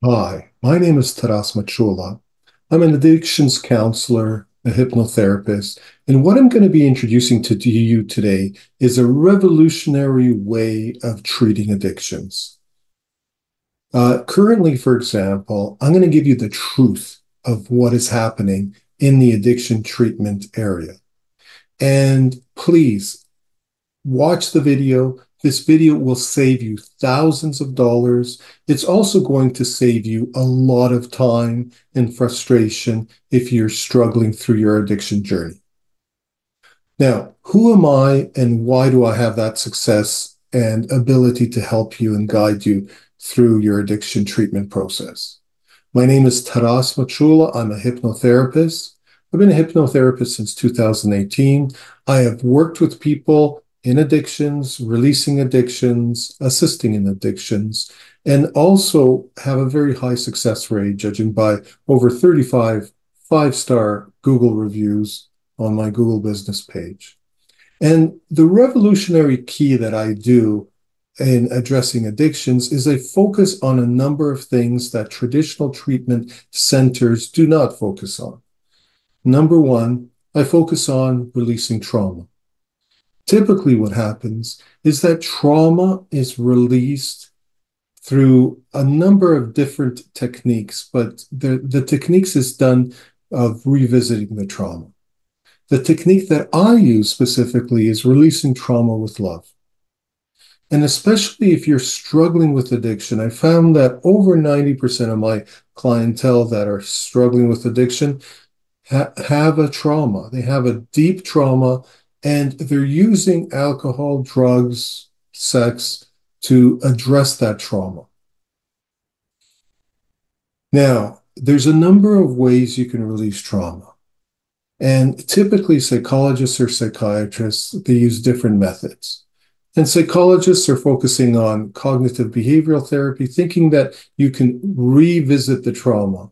Hi, my name is Machula. I'm an addictions counselor, a hypnotherapist, and what I'm going to be introducing to you today is a revolutionary way of treating addictions. Currently, for example, I'm going to give you the truth of what is happening in the addiction treatment area. And please watch the video. This video will save you thousands of dollars. It's also going to save you a lot of time and frustration if you're struggling through your addiction journey. Now, who am I and why do I have that success and ability to help you and guide you through your addiction treatment process? My name is Machula. I'm a hypnotherapist. I've been a hypnotherapist since 2018. I have worked with people in addictions, releasing addictions, assisting in addictions, and also have a very high success rate, judging by over 35 five-star Google reviews on my Google business page. And the revolutionary key that I do in addressing addictions is I focus on a number of things that traditional treatment centers do not focus on. Number one, I focus on releasing trauma. Typically, what happens is that trauma is released through a number of different techniques, but the techniques is done of revisiting the trauma. The technique that I use specifically is releasing trauma with love. And especially if you're struggling with addiction, I found that over 90% of my clientele that are struggling with addiction have a trauma. They have a deep trauma and they're using alcohol, drugs, sex to address that trauma. Now, there's a number of ways you can release trauma. And typically, psychologists or psychiatrists, they use different methods. And psychologists are focusing on cognitive behavioral therapy, thinking that you can revisit the trauma,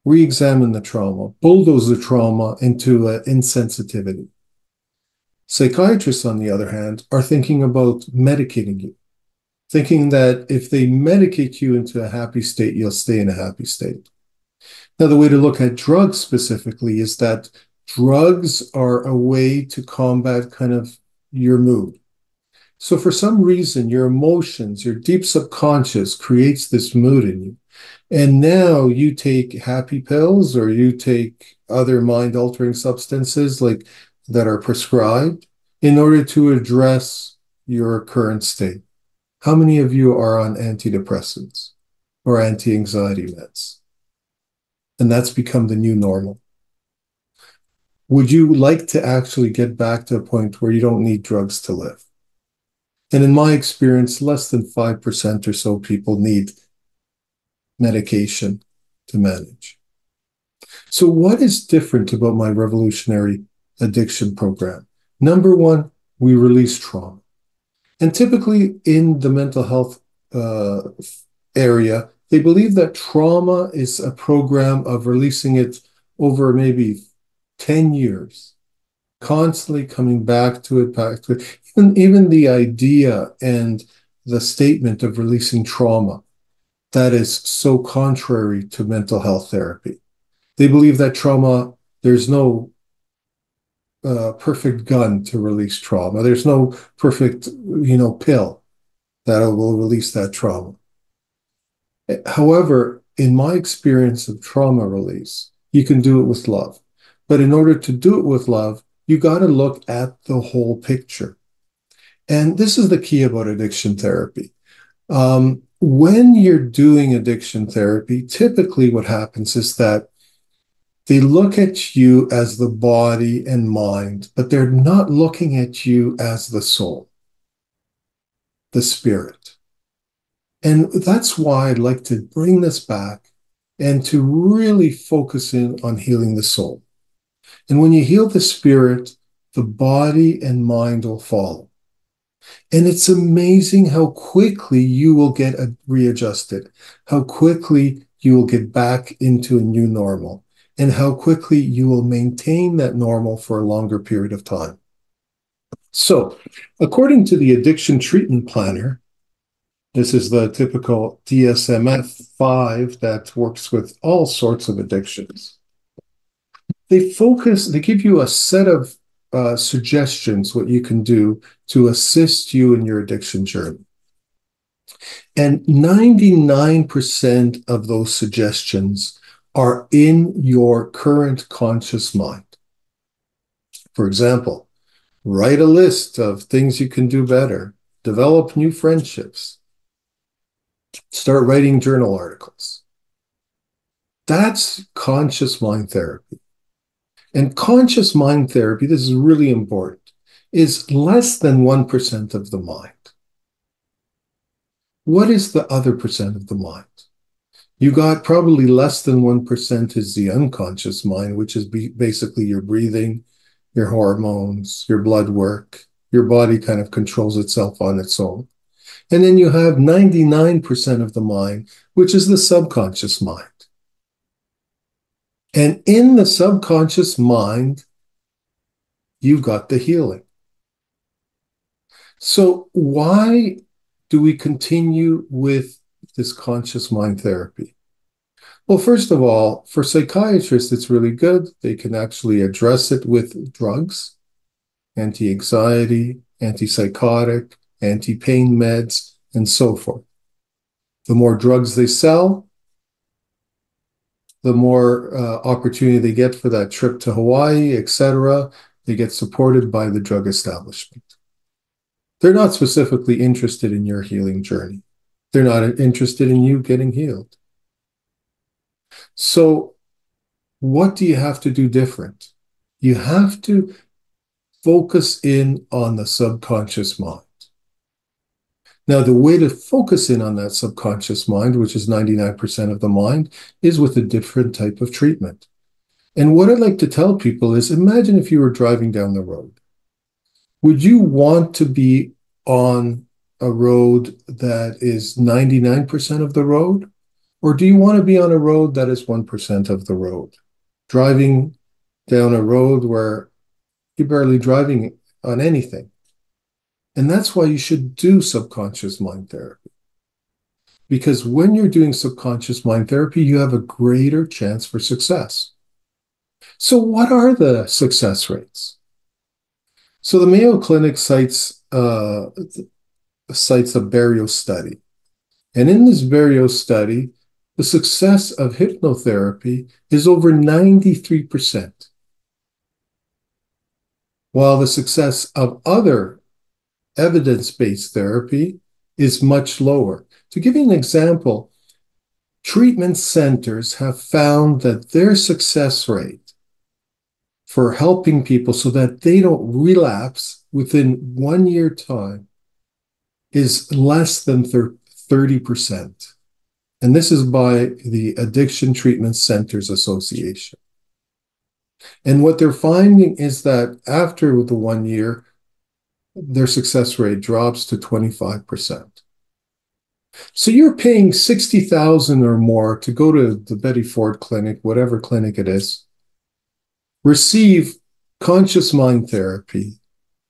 re-examine the trauma, bulldoze the trauma into insensitivity. Psychiatrists, on the other hand, are thinking about medicating you, thinking that if they medicate you into a happy state, you'll stay in a happy state. Now, the way to look at drugs specifically is that drugs are a way to combat kind of your mood. So for some reason, your emotions, your deep subconscious creates this mood in you. And now you take happy pills or you take other mind altering substances like that are prescribed in order to address your current state. How many of you are on antidepressants or anti-anxiety meds? And that's become the new normal. Would you like to actually get back to a point where you don't need drugs to live? And in my experience, less than 5% or so people need medication to manage. So, what is different about my revolutionary addiction program? Number one, we release trauma. And typically in the mental health uh, area, they believe that trauma is a program of releasing it over maybe 10 years, constantly coming back to it, back to it. Even the idea and the statement of releasing trauma, that is so contrary to mental health therapy. They believe that trauma, there's no perfect gun to release trauma. There's no perfect, pill that will release that trauma. However, in my experience of trauma release, you can do it with love. But in order to do it with love, you got to look at the whole picture. And this is the key about addiction therapy. When you're doing addiction therapy, typically what happens is that they look at you as the body and mind, but they're not looking at you as the soul, the spirit. And that's why I'd like to bring this back and to really focus in on healing the soul. And when you heal the spirit, the body and mind will follow. And it's amazing how quickly you will get readjusted, how quickly you will get back into a new normal, and how quickly you will maintain that normal for a longer period of time. So, according to the addiction treatment planner, This is the typical DSM-5 that works with all sorts of addictions. They give you a set of suggestions what you can do to assist you in your addiction journey. And 99% of those suggestions are in your current conscious mind. For example, write a list of things you can do better, develop new friendships, start writing journal articles. That's conscious mind therapy. And conscious mind therapy, this is really important, is less than 1% of the mind. What is the other percent of the mind? You got probably less than 1% is the unconscious mind, which is basically your breathing, your hormones, your blood work. Your body kind of controls itself on its own. And then you have 99% of the mind, which is the subconscious mind. And in the subconscious mind, you've got the healing. So why do we continue with this conscious mind therapy? Well, first of all, for psychiatrists, it's really good. They can actually address it with drugs, anti-anxiety, antipsychotic, anti-pain meds, and so forth. The more drugs they sell, the more opportunity they get for that trip to Hawaii, etc. They get supported by the drug establishment. They're not specifically interested in your healing journey. They're not interested in you getting healed. So what do you have to do different? You have to focus in on the subconscious mind. Now, the way to focus in on that subconscious mind, which is 99% of the mind, is with a different type of treatment. And what I'd like to tell people is, imagine if you were driving down the road. Would you want to be on a road that is 99% of the road? Or do you want to be on a road that is 1% of the road? Driving down a road where you're barely driving on anything. And that's why you should do subconscious mind therapy. Because when you're doing subconscious mind therapy, you have a greater chance for success. So what are the success rates? So the Mayo Clinic cites a Barrio study. And in this Barrio study, the success of hypnotherapy is over 93%, while the success of other evidence-based therapy is much lower. To give you an example, treatment centers have found that their success rate for helping people so that they don't relapse within 1 year time is less than 30%. And this is by the Addiction Treatment Centers Association. And what they're finding is that after the 1 year, their success rate drops to 25%. So you're paying $60,000 or more to go to the Betty Ford Clinic, whatever clinic it is, receive conscious mind therapy,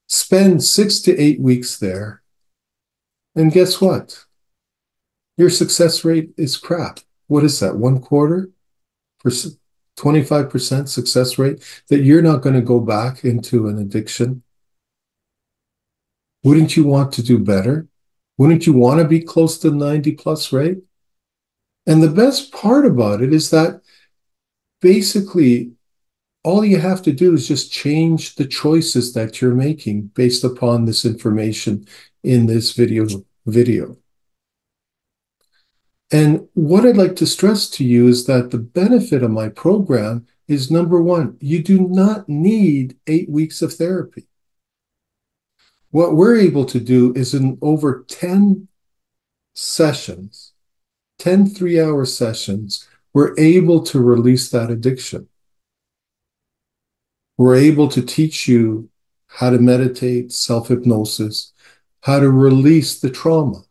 spend 6 to 8 weeks there, and guess what? Your success rate is crap. What is that? 1/4 for 25% success rate that you're not going to go back into an addiction? Wouldn't you want to do better? Wouldn't you want to be close to 90 plus rate? And the best part about it is that basically all you have to do is just change the choices that you're making based upon this information in this video. And what I'd like to stress to you is that the benefit of my program is, number one, you do not need 8 weeks of therapy. What we're able to do is in over 10 sessions, 10 3-hour sessions, we're able to release that addiction. We're able to teach you how to meditate, self-hypnosis, how to release the trauma.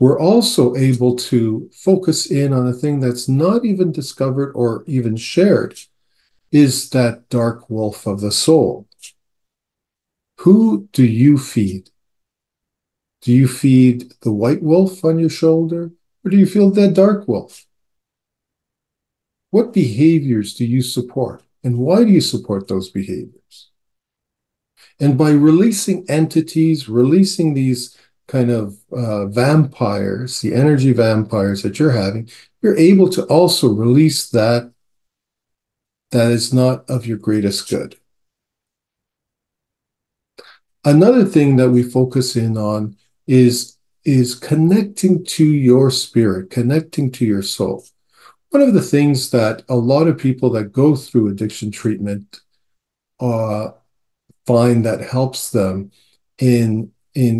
We're also able to focus in on a thing that's not even discovered or even shared, is that dark wolf of the soul. Who do you feed? Do you feed the white wolf on your shoulder, or do you feel the dark wolf? What behaviors do you support, and why do you support those behaviors? And by releasing entities, releasing these kind of vampires, the energy vampires that you're having, you're able to also release that is not of your greatest good. Another thing that we focus in on is connecting to your spirit, connecting to your soul. One of the things that a lot of people that go through addiction treatment uh, find that helps them in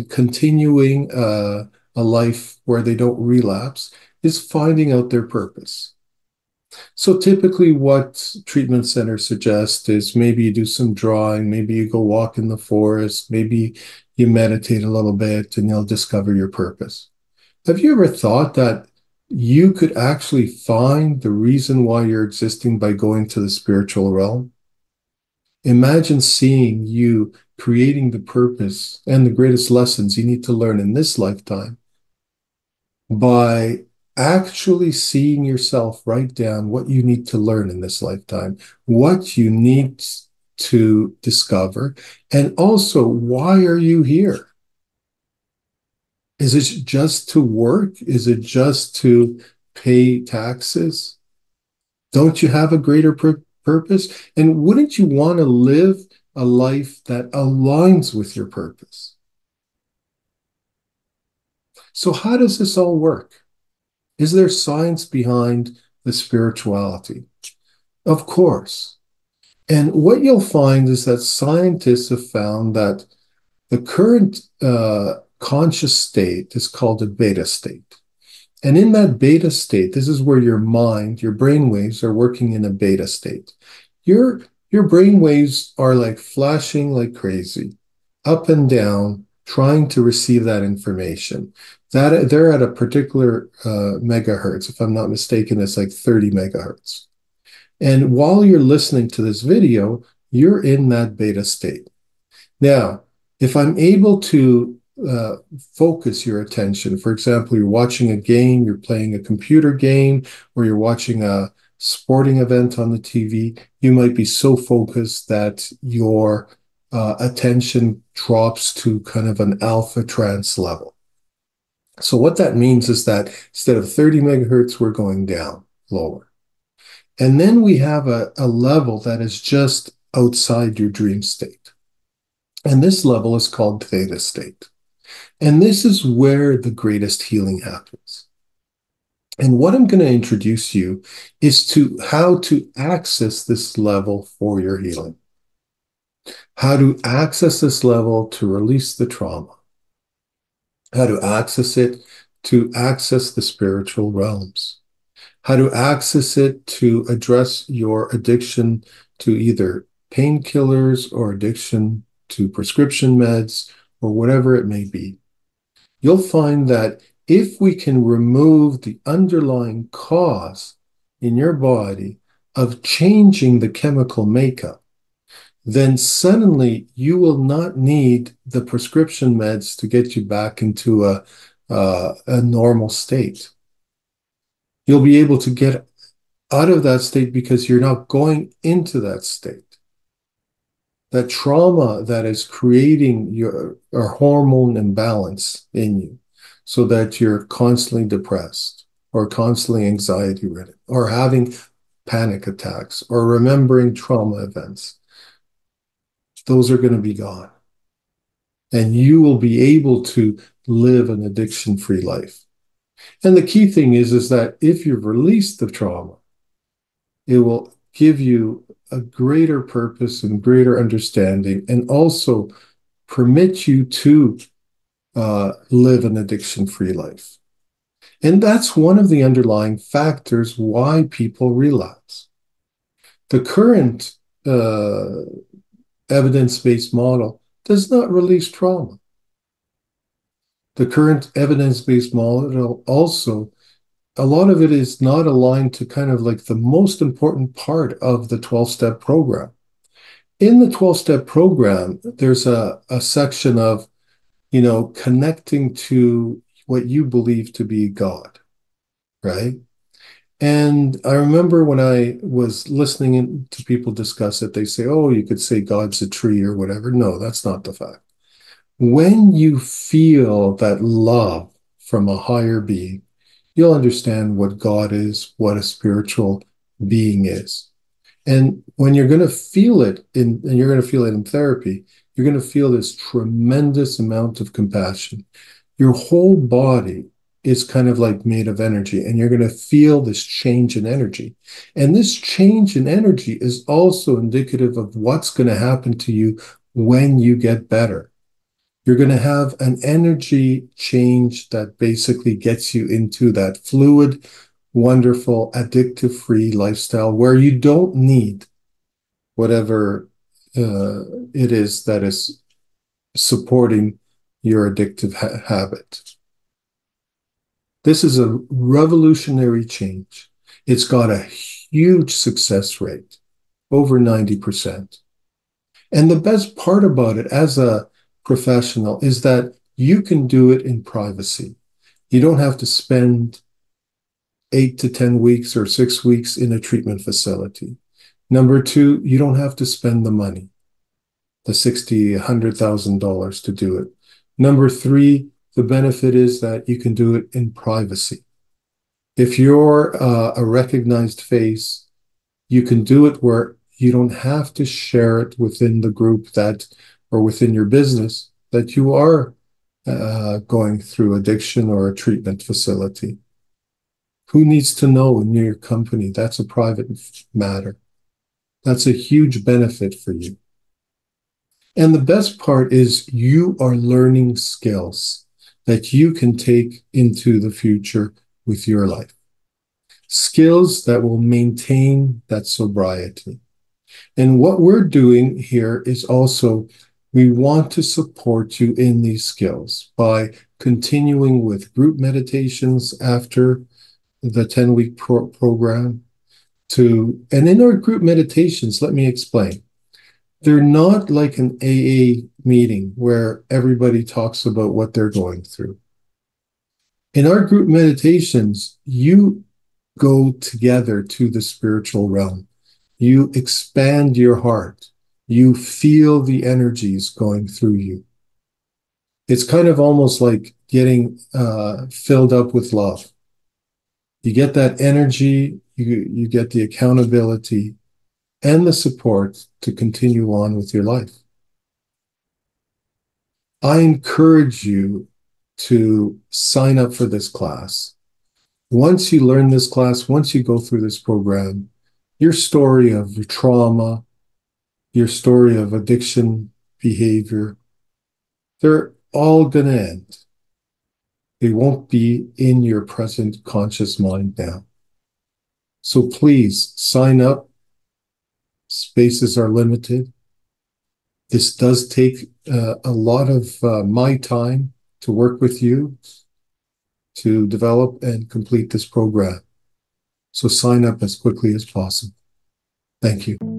continuing a life where they don't relapse is finding out their purpose. So typically what treatment centers suggest is maybe you do some drawing, maybe you go walk in the forest, maybe you meditate a little bit and you'll discover your purpose. Have you ever thought that you could actually find the reason why you're existing by going to the spiritual realm? Imagine seeing you creating the purpose and the greatest lessons you need to learn in this lifetime by actually seeing yourself write down what you need to learn in this lifetime, what you need to discover, and also why are you here? Is it just to work? Is it just to pay taxes? Don't you have a greater purpose? And wouldn't you want to live a life that aligns with your purpose? So, how does this all work? Is there science behind the spirituality? Of course. And what you'll find is that scientists have found that the current conscious state is called a beta state. And in that beta state, this is where your mind, your brain waves are working in a beta state. Your your brain waves are like flashing like crazy, up and down, trying to receive that information. That they're at a particular megahertz. If I'm not mistaken, it's like 30 megahertz. And while you're listening to this video, you're in that beta state. Now, if I'm able to focus your attention, for example, you're watching a game, you're playing a computer game, or you're watching a sporting event on the TV, you might be so focused that your attention drops to kind of an alpha trance level. So what that means is that instead of 30 megahertz, we're going down lower. And then we have a level that is just outside your dream state. And this level is called theta state. And this is where the greatest healing happens. And what I'm going to introduce you is to how to access this level for your healing. How to access this level to release the trauma. How to access it to access the spiritual realms. How to access it to address your addiction to either painkillers or addiction to prescription meds or whatever it may be. You'll find that if we can remove the underlying cause in your body of changing the chemical makeup, then suddenly you will not need the prescription meds to get you back into a normal state. You'll be able to get out of that state because you're not going into that state. That trauma that is creating your a hormone imbalance in you so that you're constantly depressed or constantly anxiety ridden or having panic attacks or remembering trauma events. Those are going to be gone. And you will be able to live an addiction-free life. And the key thing is that if you've released the trauma, it will give you a greater purpose and greater understanding, and also permit you to live an addiction-free life. And that's one of the underlying factors why people relapse. The current evidence-based model does not release trauma. The current evidence-based model also, a lot of it is not aligned to kind of like the most important part of the 12-step program. In the 12-step program, there's a section of connecting to what you believe to be God, right? And I remember when I was listening to people discuss it, they say, oh, you could say God's a tree or whatever. No, that's not the fact. When you feel that love from a higher being, you'll understand what God is, what a spiritual being is. And when you're going to feel it and you're going to feel it in therapy, you're going to feel this tremendous amount of compassion. Your whole body is kind of like made of energy, and you're going to feel this change in energy. And this change in energy is also indicative of what's going to happen to you when you get better. You're going to have an energy change that basically gets you into that fluid, wonderful, addictive free lifestyle where you don't need whatever it is that is supporting your addictive habit. This is a revolutionary change. It's got a huge success rate, over 90%. And the best part about it as a professional is that you can do it in privacy. You don't have to spend 8 to 10 weeks or 6 weeks in a treatment facility. Number two, you don't have to spend the money, the $60,000, $100,000 to do it. Number three, the benefit is that you can do it in privacy. If you're a recognized face, you can do it where you don't have to share it within the group that, or within your business, that you are going through addiction or a treatment facility. Who needs to know in your company? That's a private matter. That's a huge benefit for you. And the best part is you are learning skills that you can take into the future with your life. Skills that will maintain that sobriety. And what we're doing here is also we want to support you in these skills by continuing with group meditations after the 10-week program and in our group meditations, let me explain. They're not like an AA meeting where everybody talks about what they're going through. In our group meditations, you go together to the spiritual realm. You expand your heart. You feel the energies going through you. It's kind of almost like getting filled up with love. You get that energy, you get the accountability and the support to continue on with your life. I encourage you to sign up for this class. Once you learn this class, once you go through this program, your story of your trauma, your story of addiction behavior, they're all going to end. They won't be in your present conscious mind now. So please sign up. Spaces are limited. This does take a lot of my time to work with you to develop and complete this program. So sign up as quickly as possible. Thank you.